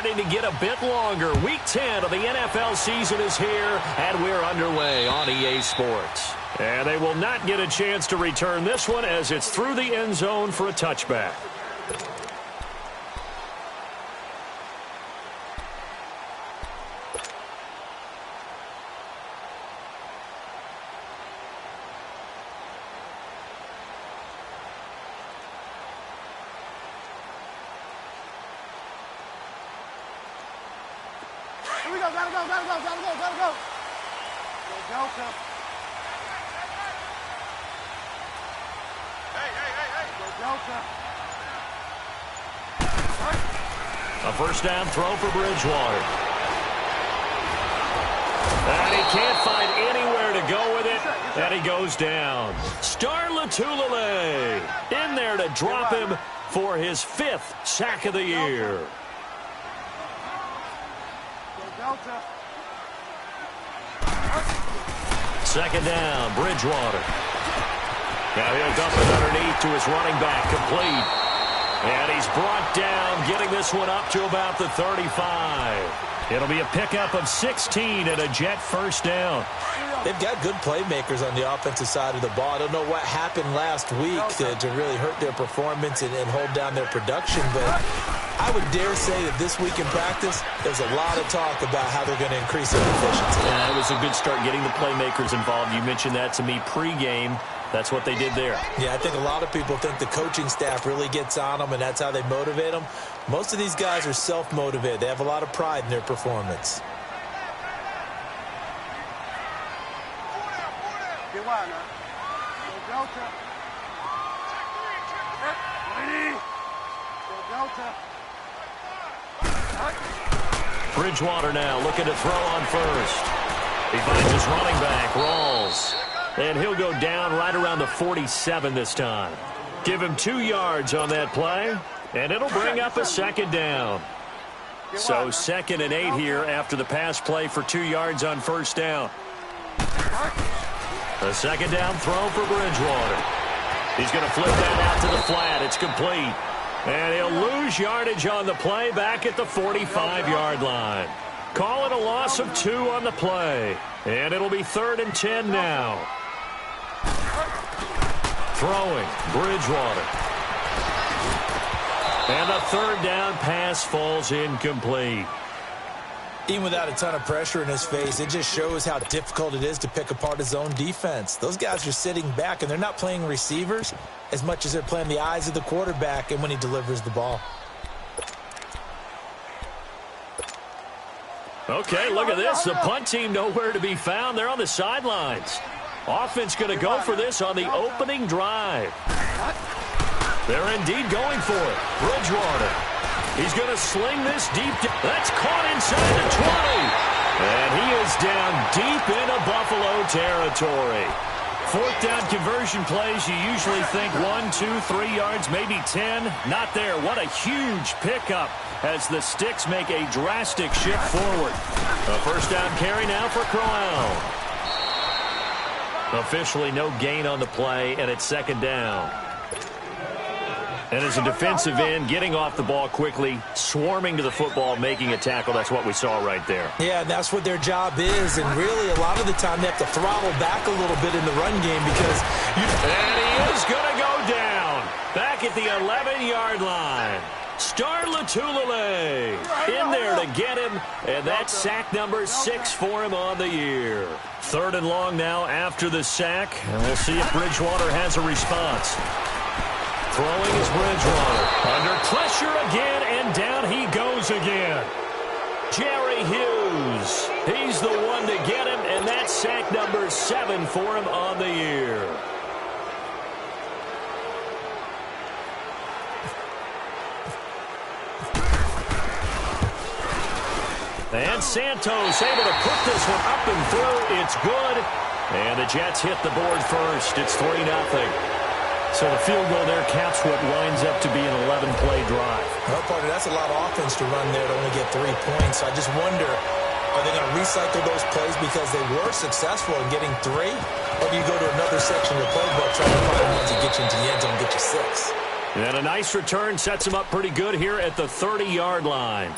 starting to get a bit longer. Week 10 of the NFL season is here, and we're underway on EA Sports. And they will not get a chance to return this one as it's through the end zone for a touchback. Here we go, gotta go. Go, Delta. Hey. Go, Delta. A first down throw for Bridgewater. And he can't find anywhere to go with it, and he goes down. Star Latulippe in there to drop him for his 5th sack of the year. Delta. Second down, Bridgewater. Now he'll dump it underneath to his running back, complete. And he's brought down, getting this one up to about the 35. It'll be a pickup of 16 and a Jet first down. They've got good playmakers on the offensive side of the ball. I don't know what happened last week to really hurt their performance and hold down their production, but I would dare say that this week in practice, there's a lot of talk about how they're going to increase their efficiency. Yeah, it was a good start getting the playmakers involved. You mentioned that to me pregame. That's what they did there. Yeah, I think a lot of people think the coaching staff really gets on them, and that's how they motivate them. Most of these guys are self-motivated. They have a lot of pride in their performance. Get wide now. Go, Delta. Go, Delta. Bridgewater now looking to throw on first. He finds his running back, Rawls. And he'll go down right around the 47 this time. Give him 2 yards on that play, and it'll bring up a second down. So 2nd and 8 here after the pass play for 2 yards on first down. A second down throw for Bridgewater. He's going to flip that out to the flat. It's complete. And he'll lose yardage on the play back at the 45-yard line. Call it a loss of 2 on the play. And it'll be 3rd and 10 now. Throwing, Bridgewater. And the 3rd down pass falls incomplete. Even without a ton of pressure in his face, it just shows how difficult it is to pick apart his own defense. Those guys are sitting back, and they're not playing receivers as much as they're playing the eyes of the quarterback and when he delivers the ball. Okay, look at this. The punt team nowhere to be found. They're on the sidelines. Offense going to go for this on the opening drive. They're indeed going for it. Bridgewater. He's going to sling this deep. That's caught inside the 20. And he is down deep into Buffalo territory. 4th down conversion plays, you usually think 1, 2, 3 yards, maybe 10. Not there. What a huge pickup as the Sticks make a drastic shift forward. A first down carry now for Crowell. Officially no gain on the play, and it's 2nd down. And as a defensive end, getting off the ball quickly, swarming to the football, making a tackle, that's what we saw right there. Yeah, and that's what their job is. And really, a lot of the time, they have to throttle back a little bit in the run game because And he is going to go down back at the 11-yard line. Star Latulippe in there to get him, and that's sack number 6 for him on the year. 3rd and long now after the sack, and we'll see if Bridgewater has a response. Throwing is Bridgewater. Under pressure again, and down he goes again. Jerry Hughes. He's the one to get him, and that's sack number 7 for him on the year. And Santos able to put this one up and through. It's good. And the Jets hit the board first. It's 3-0. So the field goal there caps what winds up to be an 11-play drive. Well, partner, that's a lot of offense to run there to only get 3 points. So I just wonder, are they going to recycle those plays because they were successful in getting 3? Or do you go to another section of the playbook, try to find ones that get you into the end zone and get you 6? And a nice return sets him up pretty good here at the 30-yard line.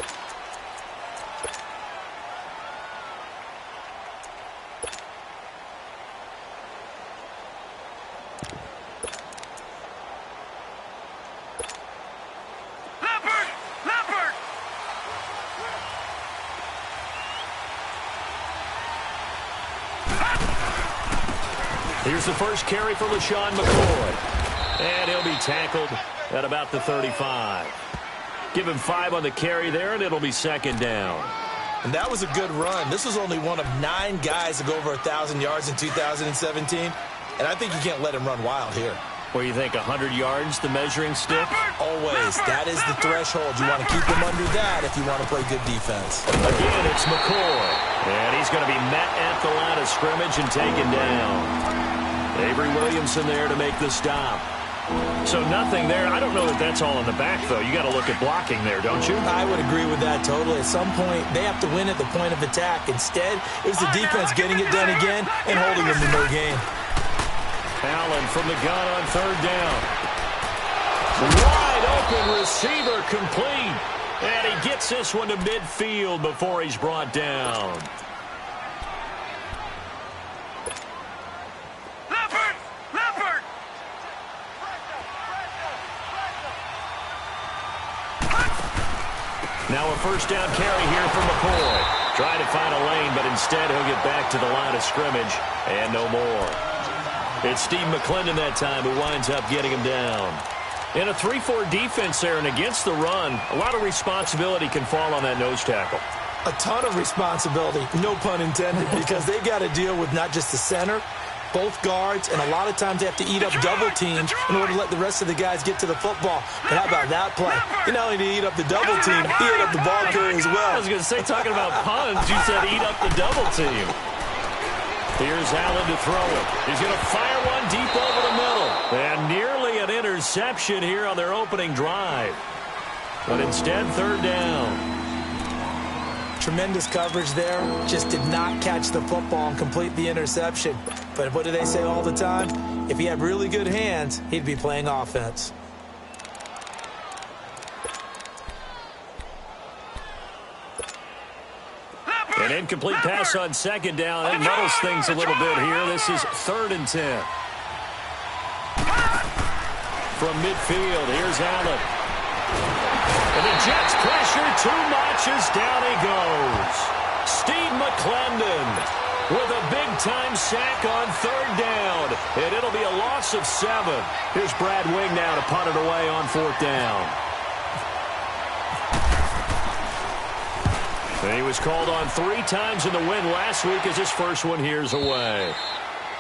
Here's the first carry for LaShawn McCoy. And he'll be tackled at about the 35. Give him 5 on the carry there, and it'll be second down. And that was a good run. This was only one of 9 guys to go over 1,000 yards in 2017. And I think you can't let him run wild here. What do you think, 100 yards, the measuring stick? Always. That is the threshold. You want to keep him under that if you want to play good defense. Again, it's McCoy. And he's going to be met at the line of scrimmage and taken down. Avery Williamson there to make the stop. So nothing there. I don't know that that's all in the back, though. You got to look at blocking there, don't you? I would agree with that totally. At some point, they have to win at the point of attack. Instead, it was the defense getting it done again and holding them to no gain. Allen from the gun on third down. Wide open receiver complete. And he gets this one to midfield before he's brought down. Now a first down carry here from McCoy. Trying to find a lane, but instead he'll get back to the line of scrimmage and no more. It's Steve McClendon that time who winds up getting him down. In a 3-4 defense there and against the run, a lot of responsibility can fall on that nose tackle. A ton of responsibility, no pun intended, because they got to deal with not just the center, both guards, and a lot of times they have to eat up double teams in order to let the rest of the guys get to the football. But how about that play? You not only did he eat up the double team, he ate up the ball carrier as well. I was going to say, talking about puns, you said eat up the double team. Here's Allen to throw it. He's going to fire one deep over the middle. And nearly an interception here on their opening drive. But instead, third down. Tremendous coverage there. Just did not catch the football and complete the interception. But what do they say all the time? If he had really good hands, he'd be playing offense. An incomplete pass on second down. That muddles things a little bit here. This is 3rd and 10. From midfield, here's Allen. And the Jets pressure too much as down he goes. Steve McClendon with a big-time sack on 3rd down. And it'll be a loss of 7. Here's Brad Wing now to punt it away on 4th down. And he was called on 3 times in the win last week as his first one here's away.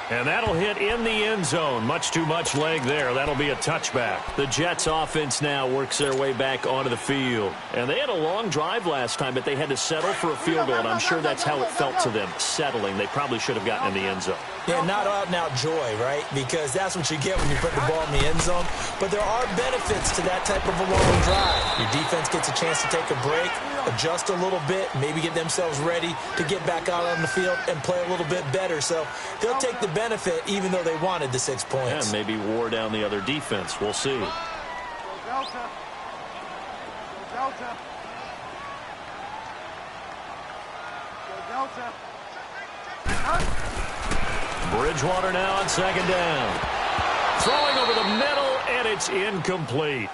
And that'll hit in the end zone. Much too much leg there. That'll be a touchback. The Jets offense now works their way back onto the field. And they had a long drive last time, but they had to settle for a field goal. And I'm sure that's how it felt to them, settling. They probably should have gotten in the end zone. Yeah, not out-and-out joy, right? Because that's what you get when you put the ball in the end zone. But there are benefits to that type of a long drive. Your defense gets a chance to take a break, adjust a little bit, maybe get themselves ready to get back out on the field and play a little bit better. So they'll take the benefit even though they wanted the 6 points. Yeah, maybe wore down the other defense. We'll see. Delta. Delta. Delta. Bridgewater now on 2nd down. Throwing over the middle, and it's incomplete.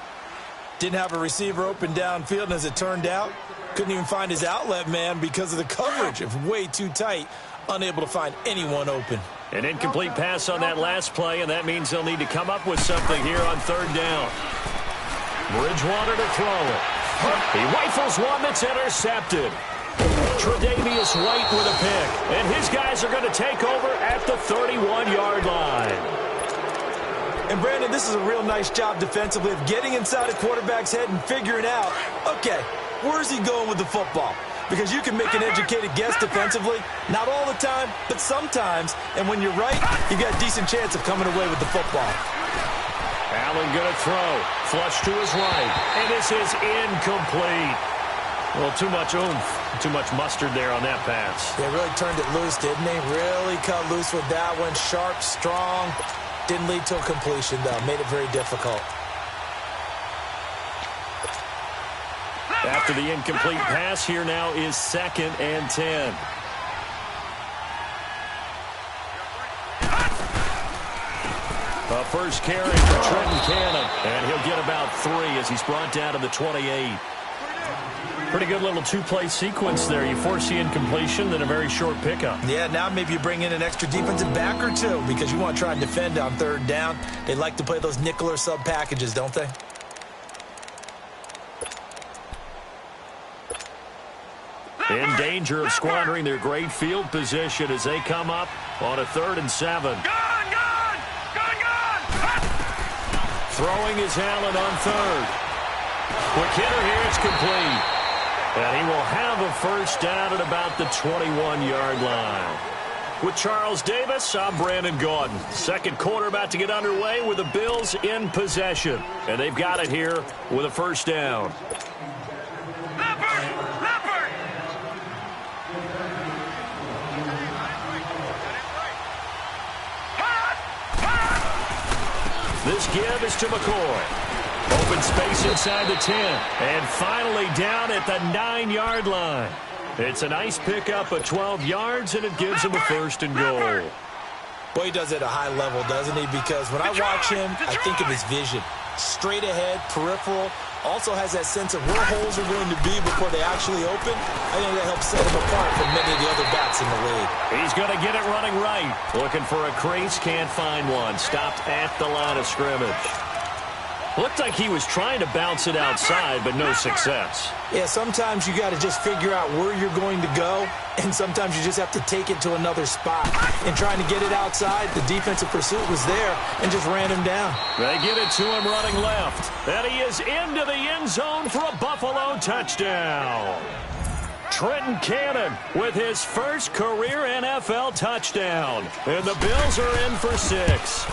Didn't have a receiver open downfield, and as it turned out, couldn't even find his outlet man because of the coverage. It was way too tight, unable to find anyone open. An incomplete pass on that last play, and that means they'll need to come up with something here on 3rd down. Bridgewater to throw it. He rifles one that's intercepted. Tre'Davious White with a pick. And his guys are going to take over at the 31-yard line. And, Brandon, this is a real nice job defensively of getting inside a quarterback's head and figuring out, okay, where's he going with the football? Because you can make an educated guess defensively. Not all the time, but sometimes. And when you're right, you've got a decent chance of coming away with the football. Allen going to throw. Flush to his right. And this is incomplete. Well, too much oomph, too much mustard there on that pass. They really turned it loose, didn't they? Really cut loose with that one. Sharp, strong. Didn't lead to a completion, though. Made it very difficult. After the incomplete pass, here now is 2nd and 10. A first carry for Trenton Cannon, and he'll get about 3 as he's brought down to the 28. Pretty good little two-play sequence there. You force the incompletion, then a very short pickup. Yeah, now maybe you bring in an extra defensive back or two because you want to try and defend on third down. They like to play those nickel or sub packages, don't they? In danger of squandering their great field position as they come up on a 3rd and 7. Throwing is Allen on 3rd. Quick hitter here, it's complete. And he will have a first down at about the 21-yard line. With Charles Davis, I'm Brandon Gaudin. Second quarter about to get underway with the Bills in possession. And they've got it here with a first down. This give is to McCoy. Open space inside the 10. And finally down at the 9-yard line. It's a nice pickup of 12 yards, and it gives him a first and goal. Boy, he does it at a high level, doesn't he? Because when I watch him, I think of his vision. Straight ahead, peripheral. Also has that sense of where holes are going to be before they actually open. I think that helps set him apart from many of the other backs in the league. He's going to get it running right. Looking for a crease, can't find one. Stopped at the line of scrimmage. Looked like he was trying to bounce it outside, but no success. Yeah, sometimes you got to just figure out where you're going to go, and sometimes you just have to take it to another spot. In trying to get it outside, the defensive pursuit was there and just ran him down. They get it to him running left. And he is into the end zone for a Buffalo touchdown. Trenton Cannon with his first career NFL touchdown. And the Bills are in for 6.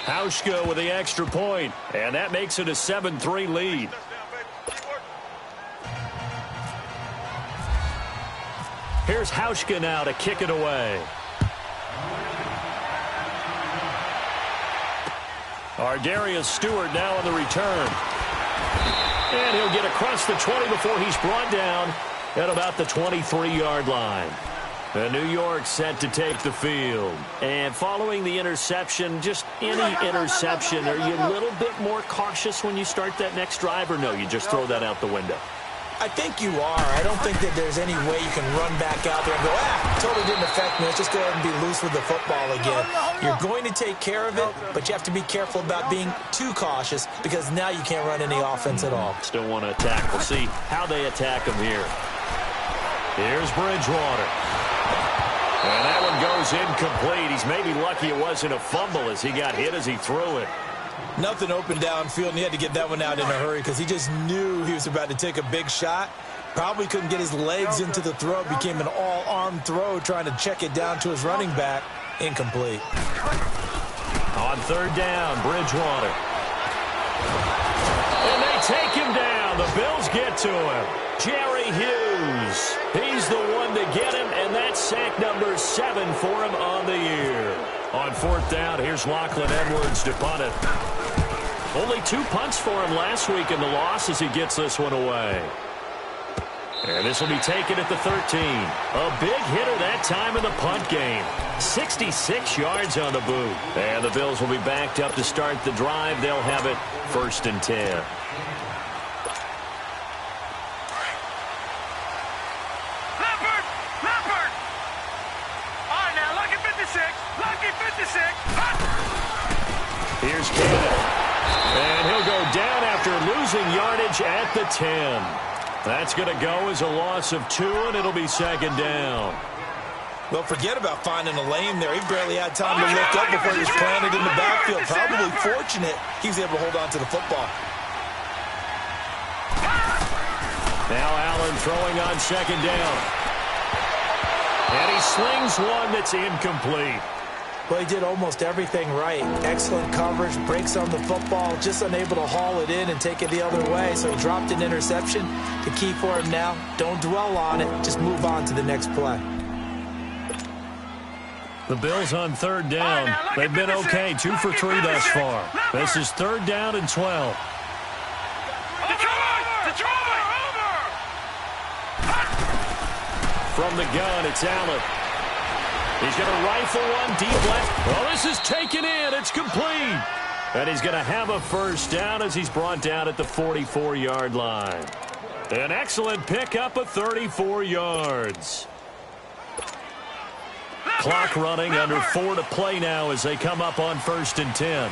Hauschka with the extra point, and that makes it a 7-3 lead. Here's Hauschka now to kick it away. Ardarius Stewart now on the return. And he'll get across the 20 before he's brought down at about the 23-yard line. And New York set to take the field. And following the interception, just any interception, are you a little bit more cautious when you start that next drive, or no, you just throw that out the window? I think you are. I don't think that there's any way you can run back out there and go, totally didn't affect me. Let's just go ahead and be loose with the football again. You're going to take care of it, but you have to be careful about being too cautious because now you can't run any offense at all. Still want to attack. We'll see how they attack him here. Here's Bridgewater. And that one goes incomplete. He's maybe lucky it wasn't a fumble as he got hit as he threw it. Nothing open downfield, and he had to get that one out in a hurry because he just knew he was about to take a big shot. Probably couldn't get his legs into the throw. Became an all-arm throw trying to check it down to his running back. Incomplete. On 3rd down, Bridgewater. And they take him down. The Bills get to him. Jerry Hughes. He's the one to get him, and that's sack number 7 for him on the year. On 4th down, here's Lachlan Edwards to punt it. Only 2 punts for him last week in the loss as he gets this one away. And this will be taken at the 13. A big hitter that time in the punt game. 66 yards on the boot. And the Bills will be backed up to start the drive. They'll have it 1st and 10. Here's Cannon. And he'll go down after losing yardage at the 10. That's going to go as a loss of 2, and it'll be 2nd down. Well, forget about finding a lane there. He barely had time to look up before he was planted in the backfield. Probably fortunate he was able to hold on to the football. Now Allen throwing on 2nd down. And he slings one that's incomplete. Well, he did almost everything right. Excellent coverage, breaks on the football, just unable to haul it in and take it the other way. So he dropped an interception. The key for him now, don't dwell on it. Just move on to the next play. The Bills on 3rd down. They've been okay, 2 for 3 thus far. This is 3rd down and 12. From the gun, it's Allen. He's going to rifle one deep left. Well, this is taken in. It's complete. And he's going to have a first down as he's brought down at the 44-yard line. An excellent pickup of 34 yards. Clock running, under 4 to play now as they come up on 1st and 10.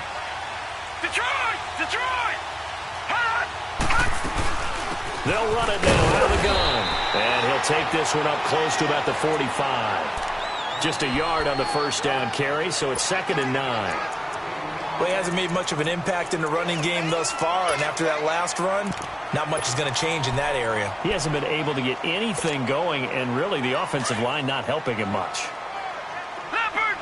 Detroit! They'll run it now out of the gun. And he'll take this one up close to about the 45. Just a yard on the first down carry, so it's 2nd and 9. Well, he hasn't made much of an impact in the running game thus far, and after that last run, not much is going to change in that area. He hasn't been able to get anything going, and really the offensive line not helping him much. Leopard!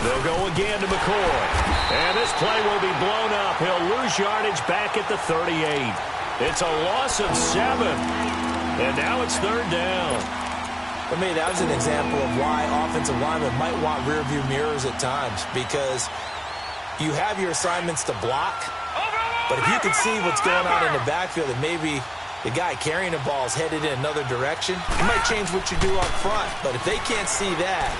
They'll go again to McCoy. And this play will be blown up. He'll lose yardage back at the 38. It's a loss of 7. And now it's 3rd down. For me, that was an example of why offensive linemen might want rearview mirrors at times, because you have your assignments to block, but if you can see what's going on in the backfield and maybe the guy carrying the ball is headed in another direction, it might change what you do up front. But if they can't see that,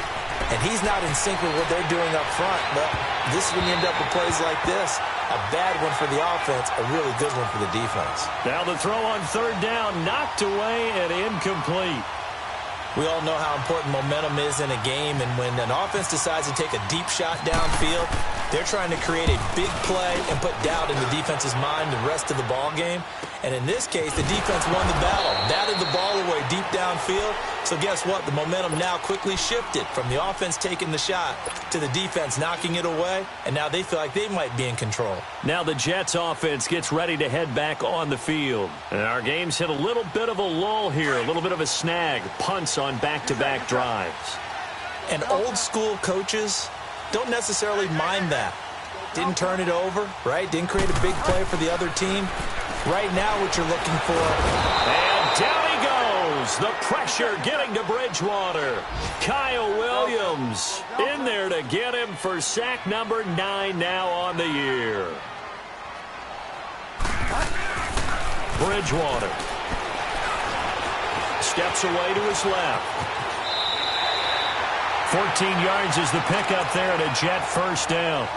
and he's not in sync with what they're doing up front, well, this is when you end up with plays like this. A bad one for the offense, a really good one for the defense. Now the throw on 3rd down, knocked away and incomplete. We all know how important momentum is in a game, and when an offense decides to take a deep shot downfield, they're trying to create a big play and put doubt in the defense's mind the rest of the ball game. And in this case, the defense won the battle, batted the ball away deep downfield. So guess what? The momentum now quickly shifted from the offense taking the shot to the defense knocking it away, and now they feel like they might be in control. Now the Jets offense gets ready to head back on the field. And our game's hit a little bit of a lull here, a little bit of a snag, punts on back-to-back drives. And old school coaches don't necessarily mind that. Didn't turn it over, right? Didn't create a big play for the other team. Right now what you're looking for. And down he goes. The pressure getting to Bridgewater. Kyle Williams in there to get him for sack number 9 now on the year. Bridgewater steps away to his left. 14 yards is the pickup there at a Jet first down.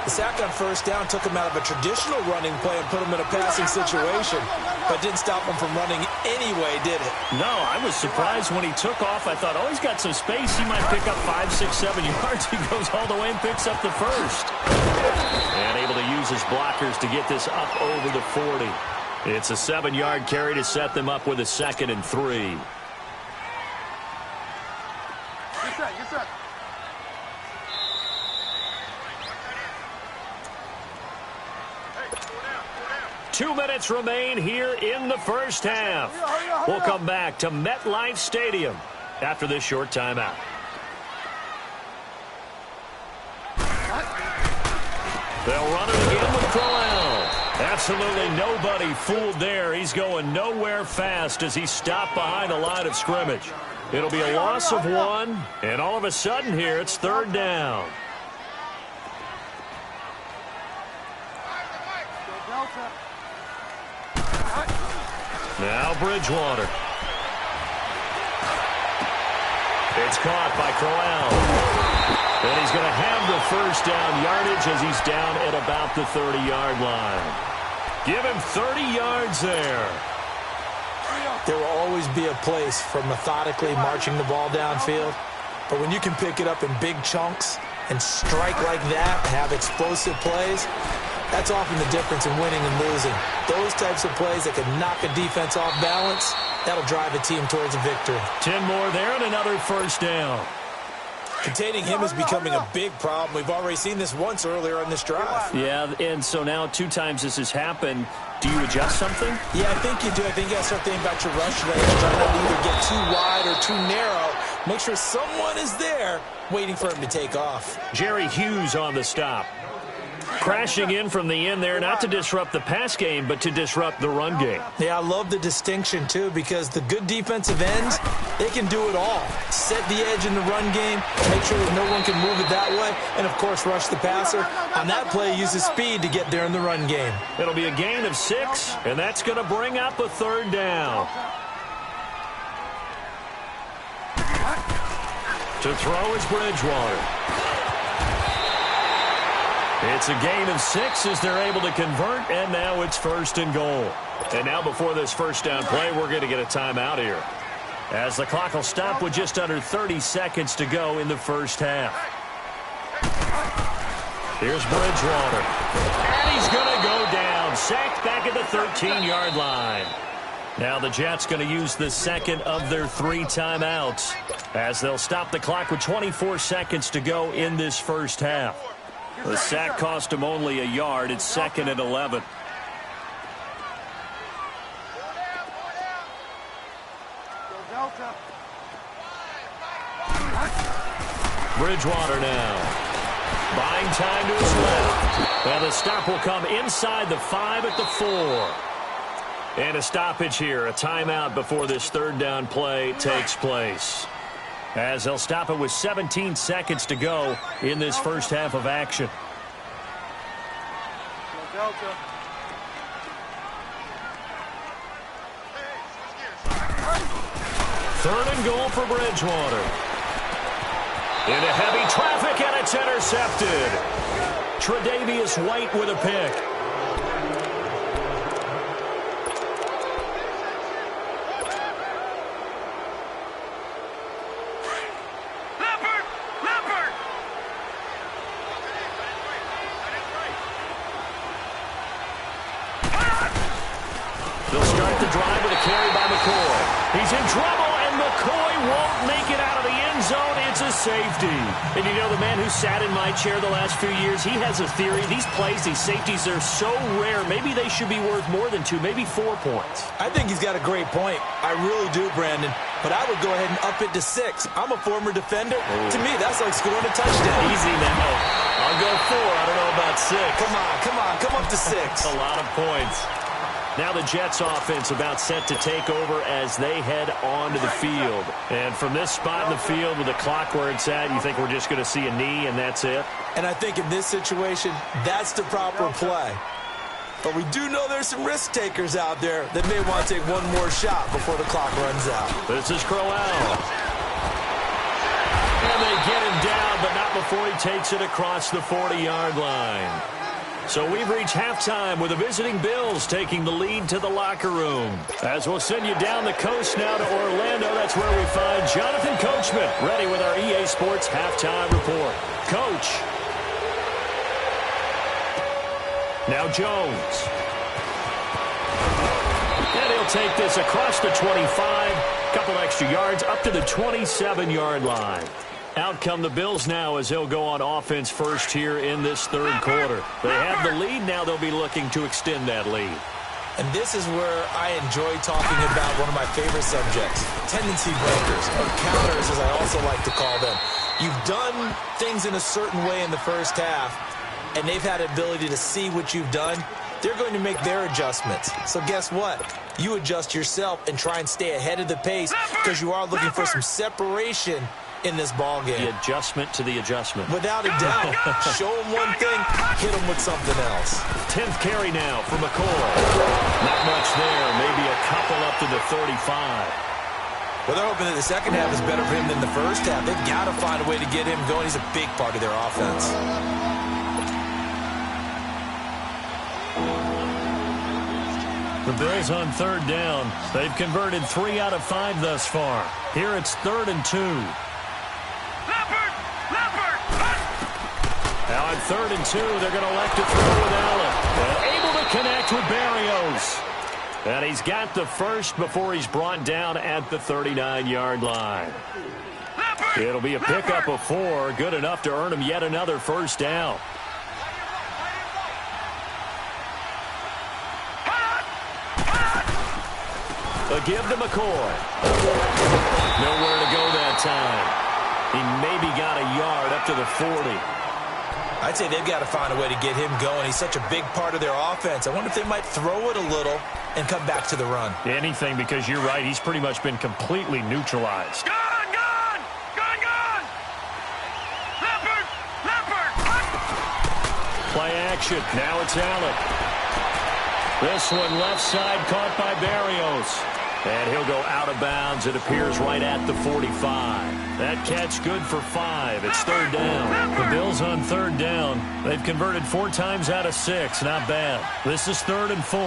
The sack on first down took him out of a traditional running play and put him in a passing situation, but didn't stop him from running anyway, did it? No, I was surprised when he took off. I thought, oh, he's got some space. He might pick up 5, 6, 7 yards. He goes all the way and picks up the first. And able to use his blockers to get this up over the 40. It's a 7-yard carry to set them up with a 2nd and 3. Get set. 2 minutes remain here in the first half. We'll come back to MetLife Stadium after this short timeout. They'll run it again with Crowell. Absolutely nobody fooled there. He's going nowhere fast as he's stopped behind the line of scrimmage. It'll be a loss of 1, and all of a sudden here it's 3rd down. Now Bridgewater. It's caught by Crowell. And he's going to have the first down yardage as he's down at about the 30-yard line. Give him 30 yards there. There will always be a place for methodically marching the ball downfield. But when you can pick it up in big chunks and strike like that, have explosive plays, that's often the difference in winning and losing. Those types of plays that can knock a defense off balance, that'll drive a team towards a victory. 10 more there and another first down. Containing him is becoming a big problem. We've already seen this once earlier on this drive. Yeah, and so now 2 times this has happened. Do you adjust something? Yeah, I think you do. I think you got to start thinking about your rush range. Try not to either get too wide or too narrow. Make sure someone is there waiting for him to take off. Jerry Hughes on the stop. Crashing in from the end there, not to disrupt the pass game, but to disrupt the run game. Yeah, I love the distinction, too, because the good defensive ends, they can do it all. Set the edge in the run game, make sure that no one can move it that way, and, of course, rush the passer. On that play, use his speed to get there in the run game. It'll be a gain of 6, and that's going to bring up a 3rd down. To throw is Bridgewater. It's a gain of 6 as they're able to convert, and now it's 1st and goal. And now before this first down play, we're going to get a timeout here, as the clock will stop with just under 30 seconds to go in the first half. Here's Bridgewater. And he's going to go down. Sacked back at the 13-yard line. Now the Jets going to use the second of their 3 timeouts, as they'll stop the clock with 24 seconds to go in this first half. The sack cost him only a yard. It's 2nd and 11. Bridgewater now. Buying time to his left. And the stop will come inside the 5 at the 4. And a stoppage here, a timeout before this 3rd down play takes place, as they'll stop it with 17 seconds to go in this first half of action. Third and goal for Bridgewater. Into heavy traffic, and it's intercepted. Tre'Davious White with a pick. They'll start the drive with a carry by McCoy. He's in trouble, and McCoy won't make it out of the end zone. It's a safety. And you know, the man who sat in my chair the last few years, he has a theory. These plays, these safeties, they're so rare. Maybe they should be worth more than 2, maybe 4 points. I think he's got a great point. I really do, Brandon. But I would go ahead and up it to 6. I'm a former defender. Ooh. To me, that's like scoring a touchdown. Easy now. I'll go 4. I don't know about 6. Come up to 6. A lot of points. Now the Jets offense about set to take over as they head onto the field. And from this spot in the field with the clock where it's at, you think we're just going to see a knee and that's it? And I think in this situation, that's the proper play. But we do know there's some risk takers out there that may want to take one more shot before the clock runs out. This is Crowell. And they get him down, but not before he takes it across the 40-yard line. So we've reached halftime with the visiting Bills taking the lead to the locker room. As we'll send you down the coast now to Orlando, that's where we find Jonathan Coachman, ready with our EA Sports halftime report. Coach. Now Jones. And he'll take this across the 25, couple extra yards up to the 27-yard line. Out come the Bills now as they'll go on offense first here in this 3rd quarter. They have the lead. Now they'll be looking to extend that lead. And this is where I enjoy talking about one of my favorite subjects, tendency breakers, or counters as I also like to call them. You've done things in a certain way in the first half, and they've had the ability to see what you've done. They're going to make their adjustments. So guess what? You adjust yourself and try and stay ahead of the pace because you are looking for some separation in this ball game. The adjustment to the adjustment. Without a doubt. Show them one thing, hit them with something else. 10th carry now for McCoy. Not much there. Maybe a couple up to the 35. Well, they're hoping that the second half is better for him than the first half. They've got to find a way to get him going. He's a big part of their offense. The Bills on 3rd down. They've converted 3 out of 5 thus far. Here it's 3rd and 2. Now on 3rd and 2, they're going to elect to throw with Allen. And able to connect with Berrios. And he's got the first before he's brought down at the 39-yard line. It'll be a pickup of 4, good enough to earn him yet another first down. A give to McCoy. Nowhere to go that time. He maybe got a yard up to the 40. I'd say they've got to find a way to get him going. He's such a big part of their offense. I wonder if they might throw it a little and come back to the run. Anything, because you're right. He's pretty much been completely neutralized. Gone! Play action. Now it's Allen. This one left side caught by Berrios. And he'll go out of bounds. It appears right at the 45. That catch good for 5. It's third down. The Bills on third down. They've converted 4 times out of 6. Not bad. This is 3rd and 4.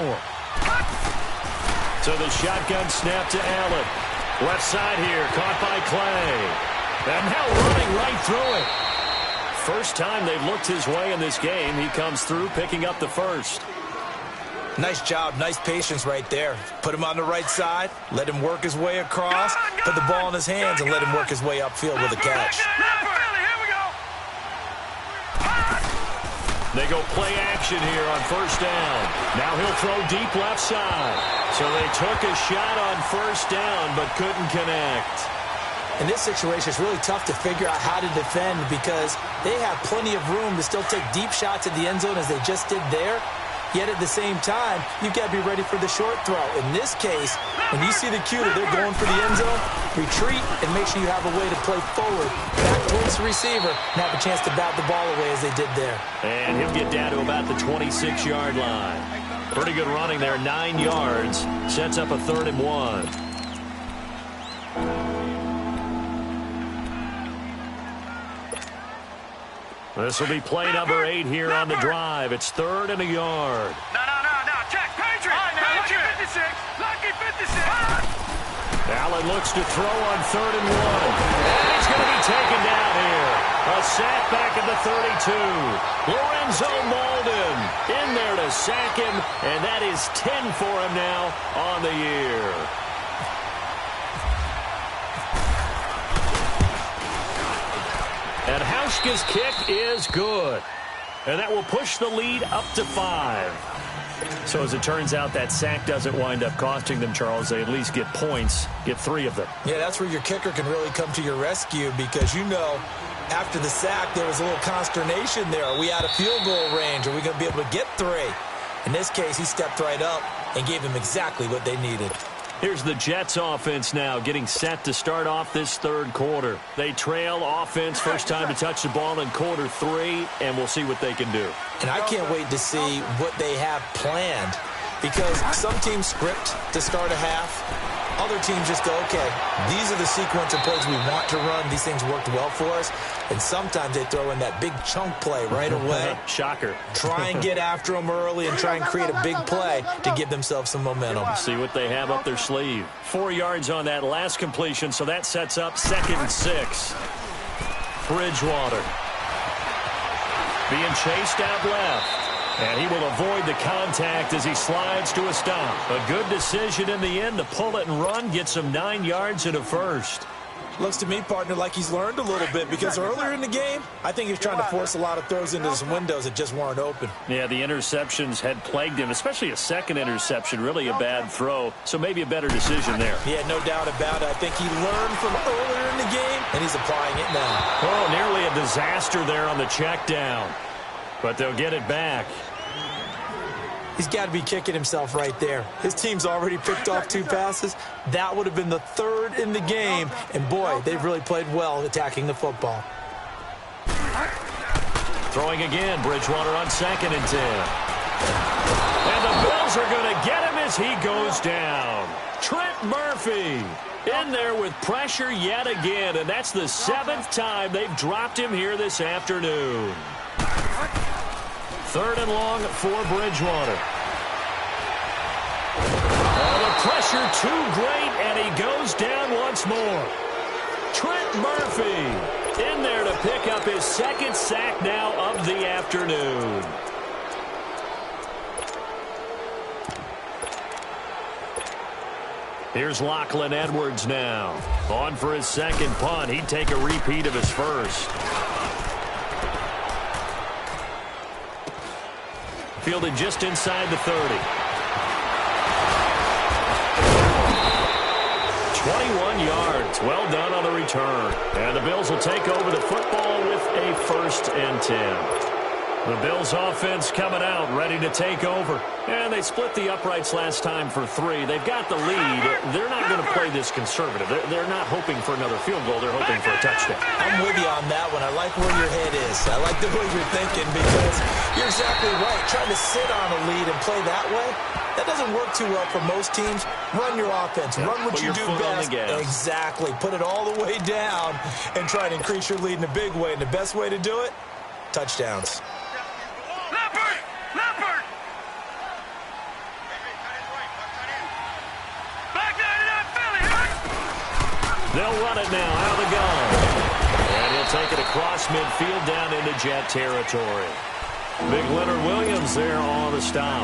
So the shotgun snap to Allen. Left side here. Caught by Clay. And now running right through it. First time they've looked his way in this game. He comes through picking up the first. Nice job, nice patience right there. Put him on the right side, let him work his way across, put the ball in his hands, and let him work his way upfield with a catch. They go play action here on first down. Now he'll throw deep left side. So they took a shot on first down but couldn't connect. In this situation, it's really tough to figure out how to defend because they have plenty of room to still take deep shots at the end zone as they just did there. Yet at the same time, you've got to be ready for the short throw. In this case, when you see the cue that they're going for the end zone, retreat and make sure you have a way to play forward, back towards the receiver, and have a chance to bat the ball away as they did there. And he'll get down to about the 26-yard line. Pretty good running there, 9 yards. Sets up a 3rd and 1. This will be play number 8 here on the drive. It's 3rd and a yard. No. Check. Patriot. Lucky 56. Lucky 56. Allen looks to throw on 3rd and 1. And he's going to be taken down here. A sack back at the 32. Lorenzo Malden in there to sack him. And that is 10 for him now on the year. And Hauschka's kick is good. And that will push the lead up to 5. So as it turns out, that sack doesn't wind up costing them, Charles. They at least get points, get 3 of them. Yeah, that's where your kicker can really come to your rescue because, you know, after the sack, there was a little consternation there. Are we out of field goal range? Are we going to be able to get 3? In this case, he stepped right up and gave them exactly what they needed. Here's the Jets offense now getting set to start off this 3rd quarter. They trail offense, first time to touch the ball in quarter 3, and we'll see what they can do. And I can't wait to see what they have planned because some teams script to start a half. Other teams just go, okay, these are the sequence of plays we want to run. These things worked well for us. And sometimes they throw in that big chunk play right away. Shocker. Try and get after them early and try and create a big play to give themselves some momentum. See what they have up their sleeve. 4 yards on that last completion, so that sets up 2nd and 6. Bridgewater being chased out left. And he will avoid the contact as he slides to a stop. A good decision in the end to pull it and run, get some 9 yards and a first. Looks to me, partner, like he's learned a little bit because earlier in the game, I think he was trying to force a lot of throws into some windows that just weren't open. Yeah, the interceptions had plagued him, especially a second interception, really a bad throw. So maybe a better decision there. Yeah, no doubt about it. I think he learned from earlier in the game, and he's applying it now. Oh, nearly a disaster there on the check down. But they'll get it back. He's got to be kicking himself right there. His team's already picked off 2 passes. That would have been the 3rd in the game. And, boy, they've really played well attacking the football. Throwing again, Bridgewater on 2nd and 10. And the Bills are going to get him as he goes down. Trent Murphy in there with pressure yet again. And that's the 7th time they've dropped him here this afternoon. 3rd and long for Bridgewater. Oh, the pressure too great, and he goes down once more. Trent Murphy in there to pick up his 2nd sack now of the afternoon. Here's Lachlan Edwards now. On for his 2nd punt. He'd take a repeat of his first. Fielded just inside the 30. 21 yards. Well done on the return. And the Bills will take over the football with a 1st and 10. The Bills offense coming out, ready to take over. And they split the uprights last time for 3. They've got the lead. They're not going to play this conservative. They're not hoping for another field goal. They're hoping for a touchdown. I'm with you on that one. I like where your head is. I like the way you're thinking because you're exactly right. Trying to sit on a lead and play that way, that doesn't work too well for most teams. Run your offense. Run what you do best. Exactly. Put it all the way down and try to increase your lead in a big way. And the best way to do it, touchdowns. They'll run it now out of the gun. And he'll take it across midfield down into Jet territory. Big Leonard Williams there on the stop.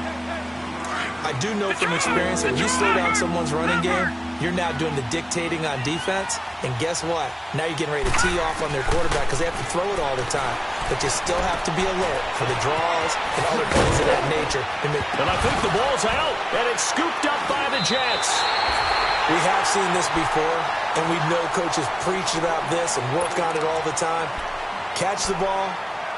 I do know from experience that when you slow down someone's running game, you're now doing the dictating on defense. And guess what? Now you're getting ready to tee off on their quarterback because they have to throw it all the time. But you still have to be alert for the draws and other plays of that nature. And I think the ball's out, and it's scooped up by the Jets. We have seen this before, and we know coaches preach about this and work on it all the time. Catch the ball.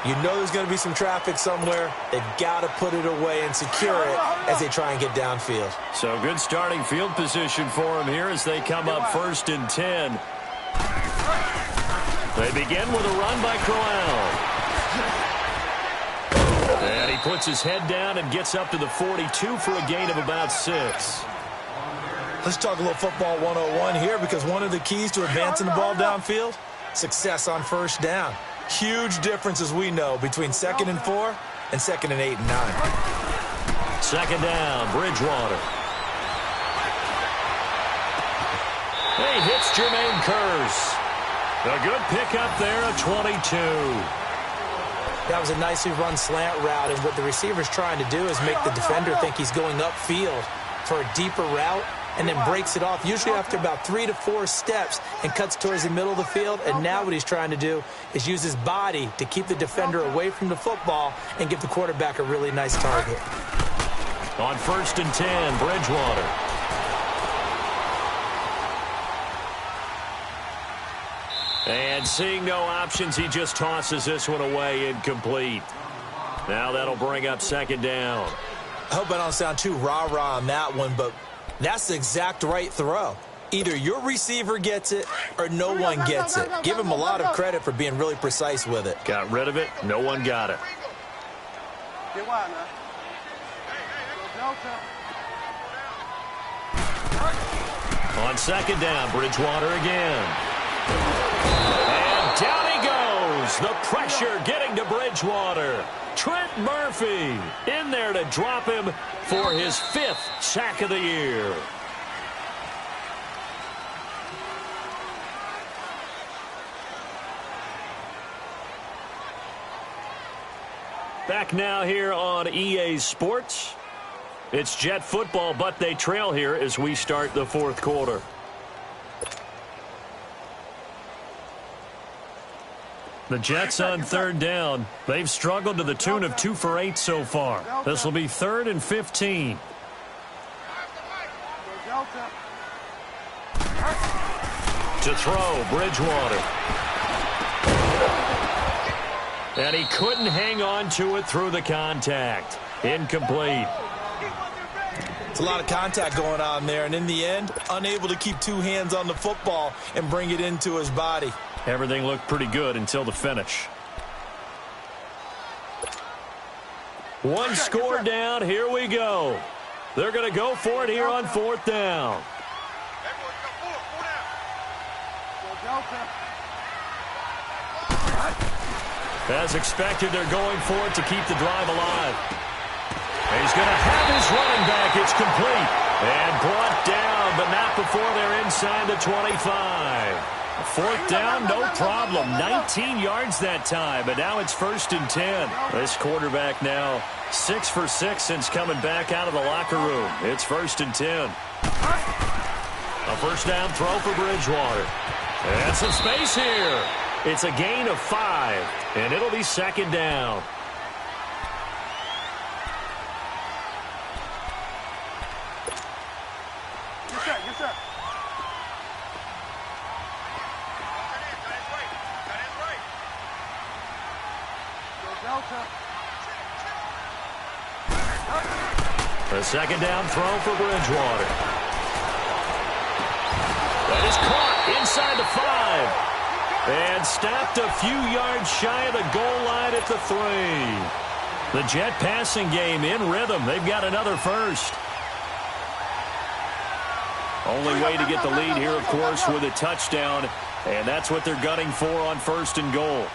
You know there's going to be some traffic somewhere. They've got to put it away and secure it as they try and get downfield. So good starting field position for them here as they come up 1st and 10. They begin with a run by Crowell. And he puts his head down and gets up to the 42 for a gain of about 6. Let's talk a little football 101 here because one of the keys to advancing the ball downfield, success on first down. Huge difference, as we know, between 2nd and 4 and 2nd and 8 and 9. 2nd down, Bridgewater. He hits Jermaine Kearse. A good pickup there at 22. That was a nicely run slant route, and what the receiver's trying to do is make the defender think he's going upfield for a deeper route, and then breaks it off, usually after about 3 to 4 steps, and cuts towards the middle of the field. And now what he's trying to do is use his body to keep the defender away from the football and give the quarterback a really nice target. On 1st and 10, Bridgewater. And seeing no options, he just tosses this one away, incomplete. Now that'll bring up 2nd down. I hope I don't sound too rah-rah on that one, but that's the exact right throw. Either your receiver gets it or no one gets it. Give him a lot of credit for being really precise with it. Got rid of it. No one got it. On 2nd down, Bridgewater again. And down he goes. The pressure getting to Bridgewater. Trent Murphy in there to drop him for his 5th sack of the year. Back now here on EA Sports. It's Jet football, but they trail here as we start the 4th quarter. The Jets on 3rd down. They've struggled to the tune of 2 for 8 so far. This will be 3rd and 15. To throw, Bridgewater. And he couldn't hang on to it through the contact. Incomplete. It's a lot of contact going on there, and in the end, unable to keep 2 hands on the football and bring it into his body. Everything looked pretty good until the finish. One score down. Here we go. They're going to go for it here on 4th down. As expected, they're going for it to keep the drive alive. He's going to have his running back. It's complete. And brought down, but not before they're inside the 25. 4th down, no problem. 19 yards that time, but now it's 1st and 10. This quarterback now 6 for 6 since coming back out of the locker room. It's 1st and 10. A 1st down throw for Bridgewater. And some space here. It's a gain of 5, and it'll be 2nd down. Yes, sir. Delta. A second down throw for Bridgewater. That is caught inside the 5. And stopped a few yards shy of the goal line at the 3. The Jet passing game in rhythm. They've got another first. Only way to get the lead here, of course, with a touchdown. And that's what they're gunning for on 1st and goal.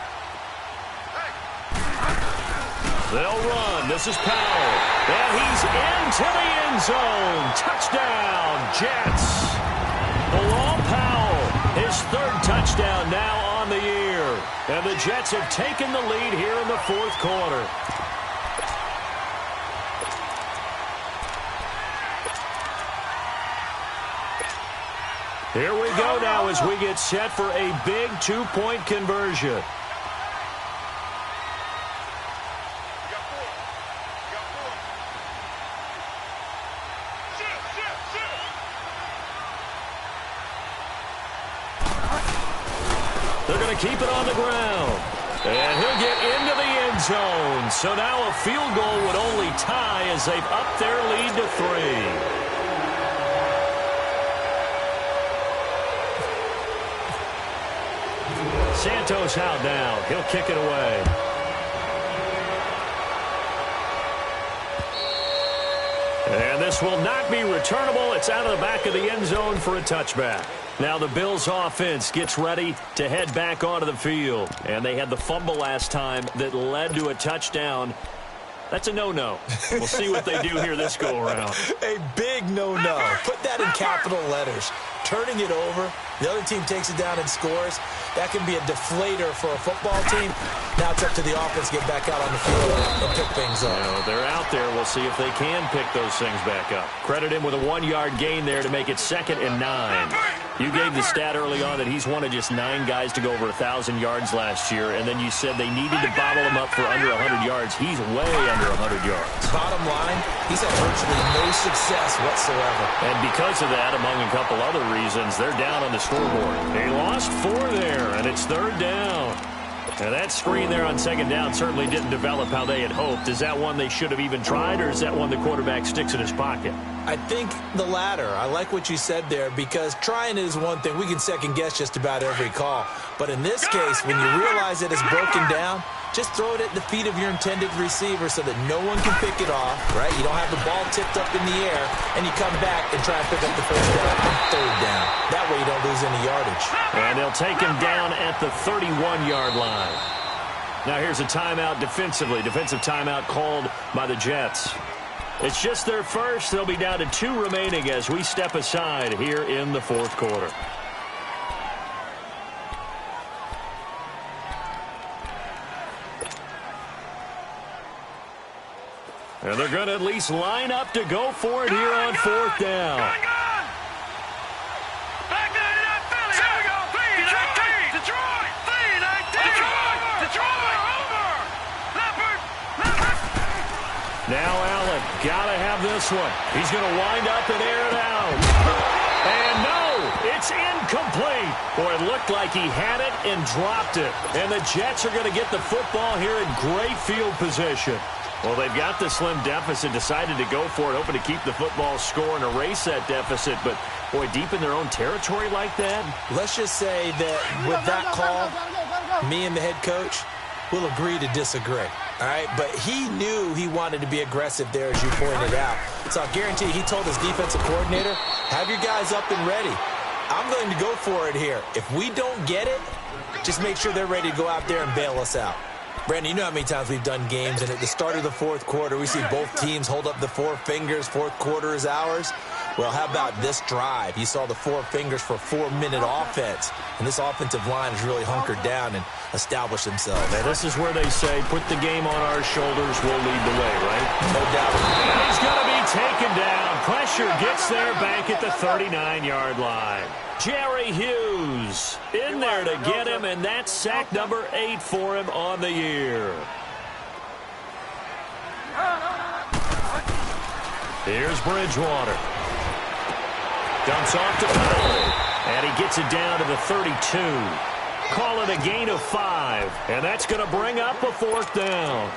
They'll run. This is Powell. And he's into the end zone. Touchdown, Jets. Bilal Powell, his 3rd touchdown now on the year. And the Jets have taken the lead here in the 4th quarter. Here we go now as we get set for a big 2-point conversion. They're going to keep it on the ground. And he'll get into the end zone. So now a field goal would only tie as they've upped their lead to 3. Santos out now. He'll kick it away. And this will not be returnable. It's out of the back of the end zone for a touchback. Now the Bills offense gets ready to head back onto the field. And they had the fumble last time that led to a touchdown. That's a no-no. We'll see what they do here this go-around. A big no-no. Put that in capital letters. Turning it over. The other team takes it down and scores. That can be a deflator for a football team. Now it's up to the offense to get back out on the field and pick things up. They're out there. We'll see if they can pick those things back up. Credit him with a 1-yard gain there to make it 2nd and 9. You gave the stat early on that he's one of just 9 guys to go over 1,000 yards last year, and then you said they needed to bottle him up for under 100 yards. He's way under 100 yards. Bottom line, he's had virtually no success whatsoever. And because of that, among a couple other reasons, they're down on the scoreboard. They lost 4 there, and it's 3rd down. And that screen there on 2nd down certainly didn't develop how they had hoped. Is that one they should have even tried, or is that one the quarterback sticks in his pocket? I think the latter. I like what you said there, because trying is one thing. We can second-guess just about every call. But in this case, when you realize that it's broken down, just throw it at the feet of your intended receiver so that no one can pick it off, right? You don't have the ball tipped up in the air, and you come back and try and pick up the 1st down and 3rd down. That way you don't lose any yardage. And they'll take him down at the 31-yard line. Now here's a timeout defensively. Defensive timeout called by the Jets. It's just their first. They'll be down to 2 remaining as we step aside here in the 4th quarter. And they're going to at least line up to go for it here on 4th down. Now Allen, got to have this one. He's going to wind up and air it out. And no, it's incomplete. Boy, it looked like he had it and dropped it. And the Jets are going to get the football here in great field position. Well, they've got the slim deficit, decided to go for it, hoping to keep the football score and erase that deficit. But, boy, deep in their own territory like that. Let's just say that with that call, me and the head coach will agree to disagree. All right, but he knew he wanted to be aggressive there, as you pointed out. So I guarantee you, he told his defensive coordinator, have your guys up and ready. I'm going to go for it here. If we don't get it, just make sure they're ready to go out there and bail us out. Brandon, you know how many times we've done games, and at the start of the 4th quarter, we see both teams hold up the 4 fingers, 4th quarter is ours. Well, how about this drive? You saw the 4 fingers for 4-minute offense, and this offensive line has really hunkered down and established themselves. Now, this is where they say, put the game on our shoulders, we'll lead the way, right? No doubt. And he's going to be taken down. Pressure gets there back at the 39-yard line. Jerry Hughes in there to get him, and that's sack number 8 for him on the year. Here's Bridgewater. Dumps off to Powell, and he gets it down to the 32. Call it a gain of 5, and that's going to bring up a 4th down.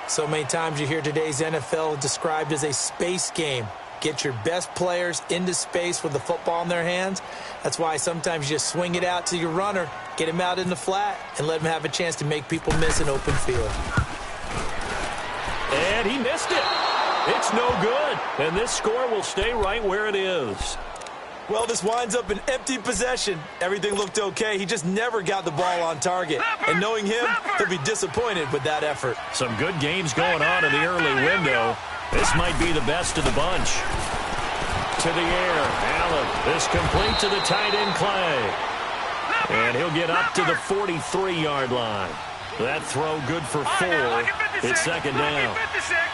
So many times you hear today's NFL described as a space game. Get your best players into space with the football in their hands. That's why sometimes you just swing it out to your runner, get him out in the flat, and let him have a chance to make people miss an open field. And he missed it. It's no good. And this score will stay right where it is. Well, this winds up an empty possession. Everything looked okay. He just never got the ball on target. And knowing him, he'll be disappointed with that effort. Some good games going on in the early window. This might be the best of the bunch. To the air. Allen is complete to the tight end Clay. And he'll get up to the 43-yard line. That throw good for 4. It's second down.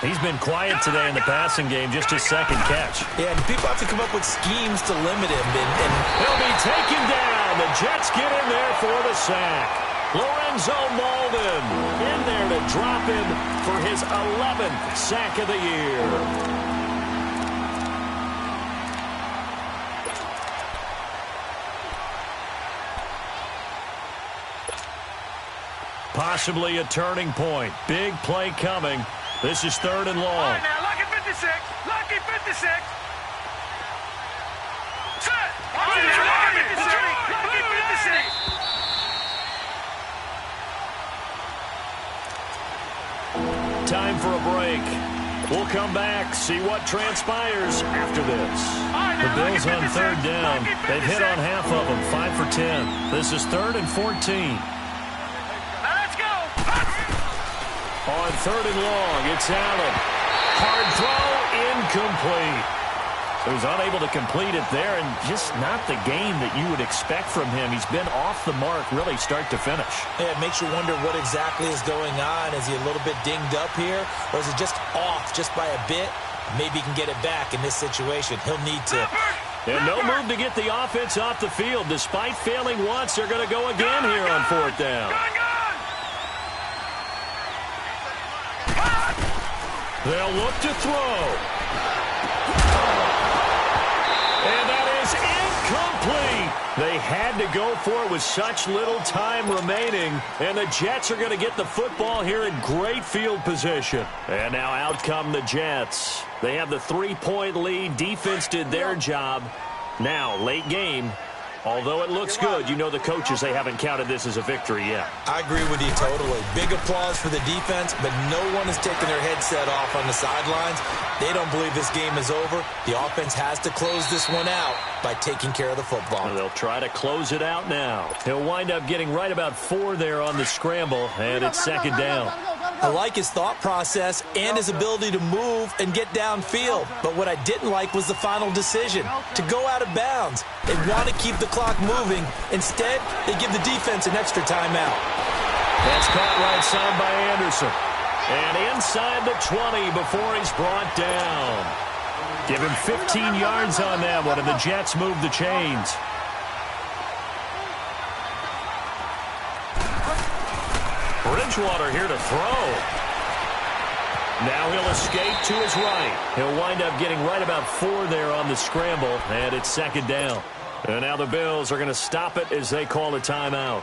He's been quiet today in the passing game, just his second catch. Yeah, and people have to come up with schemes to limit him. And he'll be taken down. The Jets get in there for the sack. Lorenzo Malden in there to drop him for his 11th sack of the year. Possibly a turning point. Big play coming. This is 3rd and long. All right, now, lucky 56. Lucky 56. Set. Lucky 56. Lucky 56. Time for a break. We'll come back, see what transpires after this. The Bills on 3rd down. They've hit on half of them, 5 for 10. This is 3rd and 14. On 3rd and long, it's Allen. Hard throw, incomplete. So he's unable to complete it there, and just not the game that you would expect from him. He's been off the mark, really, start to finish. Yeah, it makes you wonder what exactly is going on. Is he a little bit dinged up here, or is it just off just by a bit? Maybe he can get it back in this situation. He'll need to. And no move to get the offense off the field. Despite failing once, they're going to go again here on 4th down. They'll look to throw. And that is incomplete. They had to go for it with such little time remaining. And the Jets are going to get the football here in great field position. And now out come the Jets. They have the 3-point lead. Defense did their job. Now, late game. Although it looks good, you know the coaches, they haven't counted this as a victory yet. I agree with you totally. Big applause for the defense, but no one is taking their headset off on the sidelines. They don't believe this game is over. The offense has to close this one out by taking care of the football. And they'll try to close it out now. He'll wind up getting right about 4 there on the scramble, and it's 2nd down. I like his thought process and his ability to move and get downfield. But what I didn't like was the final decision, to go out of bounds. They want to keep the clock moving. Instead, they give the defense an extra timeout. That's caught right side by Anderson. And inside the 20 before he's brought down. Give him 15 yards on that one, and the Jets move the chains. Bridgewater here to throw. Now he'll escape to his right. He'll wind up getting right about 4 there on the scramble, and it's 2nd down. And now the Bills are going to stop it as they call a timeout.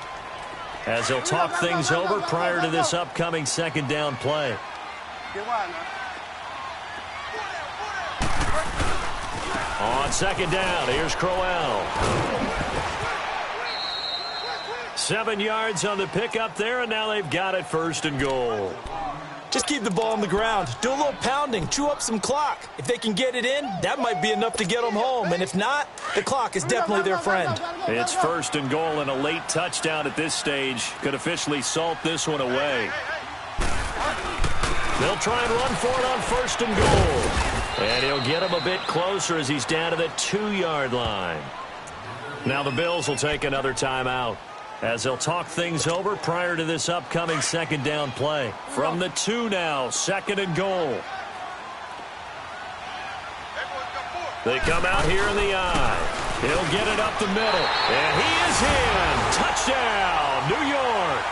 As they'll talk things over prior to this upcoming 2nd down play. On 2nd down, here's Crowell. 7 yards on the pickup there, and now they've got it 1st and goal. Just keep the ball on the ground. Do a little pounding. Chew up some clock. If they can get it in, that might be enough to get them home. And if not, the clock is definitely their friend. It's 1st and goal, and a late touchdown at this stage could officially salt this one away. They'll try and run for it on 1st and goal. And he'll get him a bit closer as he's down to the 2-yard line. Now the Bills will take another timeout as they'll talk things over prior to this upcoming 2nd down play. From the 2 now, 2nd and goal. They come out here in the eye. He'll get it up the middle. And he is in. Touchdown, New York.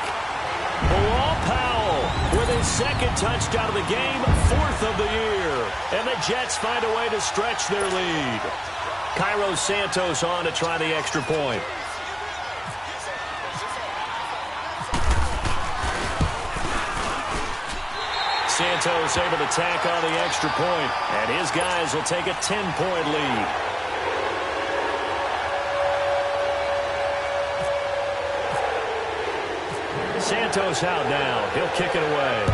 Bilal Powell with his 2nd touchdown of the game, 4th of the year. And the Jets find a way to stretch their lead. Cairo Santos on to try the extra point. Santos able to tack on the extra point, and his guys will take a 10-point lead. Santos out now. He'll kick it away.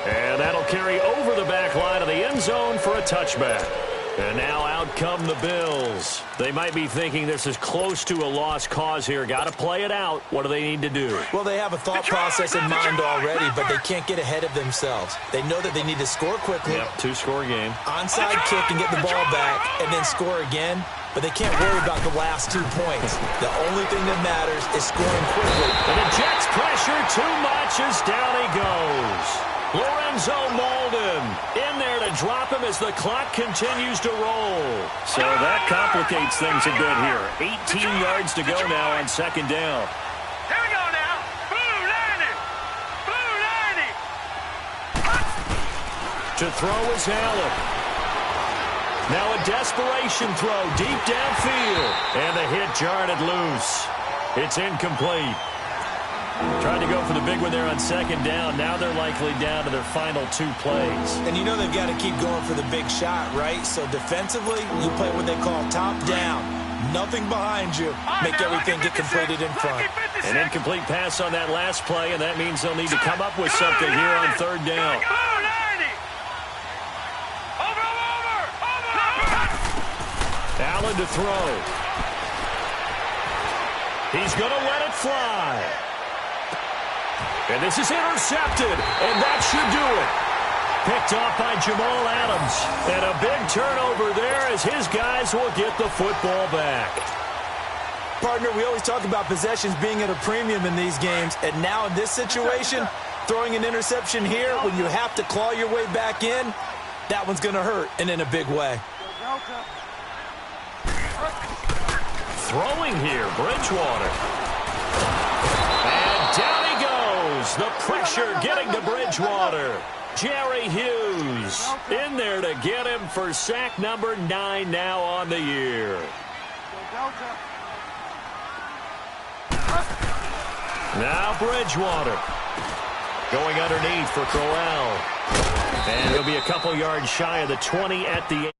And that'll carry over the back line of the end zone for a touchback. And now out come the Bills. They might be thinking this is close to a lost cause here. Got to play it out. What do they need to do? Well, they have a thought process in mind already, but they can't get ahead of themselves. They know that they need to score quickly. Yep, two-score game. Onside kick and get the ball back and then score again. But they can't worry about the last 2 points. The only thing that matters is scoring quickly. And ejects pressure too much as down he goes. Lorenzo Molden in there to drop him as the clock continues to roll. So that complicates things a bit here. 18 yards to go now on second down. Here we go now. Blue 90. Blue 90. To throw is Allen. Now a desperation throw deep downfield. And the hit jarred it loose. It's incomplete. Tried to go for the big one there on second down. Now they're likely down to their final 2 plays. And you know they've got to keep going for the big shot, right? So defensively, you play what they call top down. Nothing behind you. Make everything get completed in front. An incomplete pass on that last play, and that means they'll need to come up with something here on third down. Allen to throw. He's going to let it fly. And this is intercepted, and that should do it. Picked off by Jamal Adams. And a big turnover there as his guys will get the football back. Partner, we always talk about possessions being at a premium in these games, and now in this situation, throwing an interception here when you have to claw your way back in, that one's going to hurt, and in a big way. Throwing here, Bridgewater. And down he goes. The pressure getting to Bridgewater. Jerry Hughes in there to get him for sack number 9 now on the year. Now Bridgewater going underneath for Crowell. And he'll be a couple yards shy of the 20 at the